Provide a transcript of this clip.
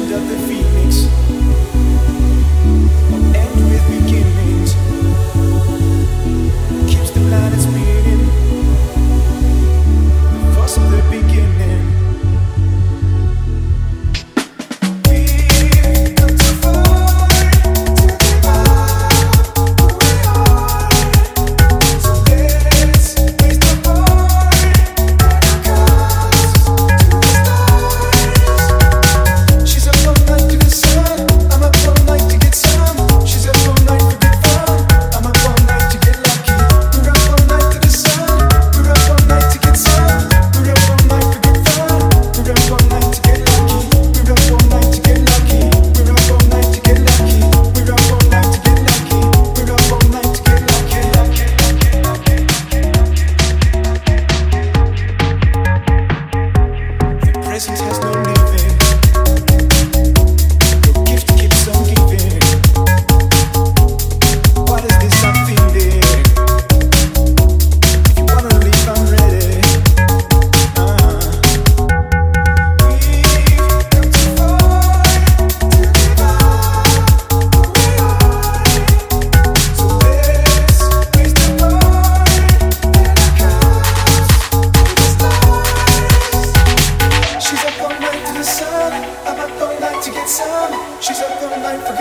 legend of the phoenix will end with beginnings. Keeps the planets spinning. The force of the beginning. We've come too far to give up who we are. So let's raise the bar and our cups to the stars. She's up all night to the sun. I'm up all night to get some. She's up all night for good fun. I'm up all night to get lucky. We're up all night to the sun. We're up all night to get some. We're up all night for good fun. We're up all night to get lucky. We're up all night to get lucky. We're up all night to get lucky. We're up all night to get lucky. We're up all night to get lucky. The present has no living. Your gift keeps on giving. What is this I'm feeling? If you wanna leave, I'm ready. We've come too far to give up who we are. So let's raise the bar and our cups to the stars. She's up all night to the sun. I'm up all night to get some. She's up all night for